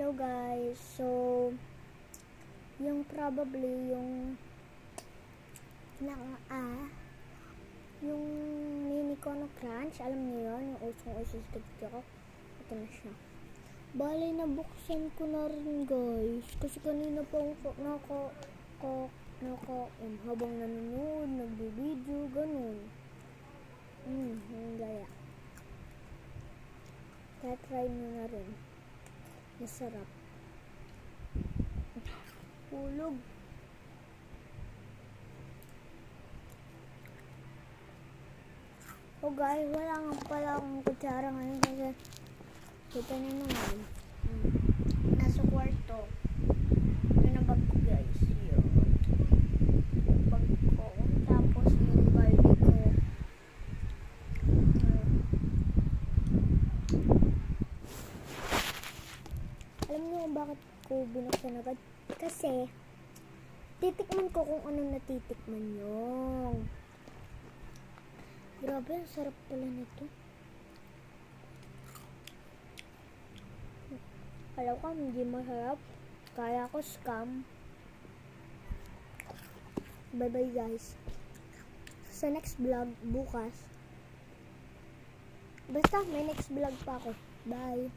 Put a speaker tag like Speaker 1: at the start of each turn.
Speaker 1: Hello guys, so yung probably yung yung Minicono Crunch, alam niyo yun, yung usong-uso sa TikTok. Ito na siya. Bale, nabuksan ko na rin guys, kasi kanina pa ako habang nanonood, nagbi-video, ganun. Yung gaya. Kaya try nyo na rin. Masarap. Hulog. Oh guys, wala nga pala akong kutsara ngayon kasi kita nyo naman. Nasa kwarto. Ito na bag ko guys. Yun. Bag ko. Tapos yung balde ko. Alam niyo kung bakit ko binuksan agad? Kasi titikman ko kung ano natitikman yung. Grabe, ang sarap pala nito. Alam ko, hindi masarap. Kaya ko scam. Bye bye guys. Sa next vlog, bukas. Basta may next vlog pa ako. Bye.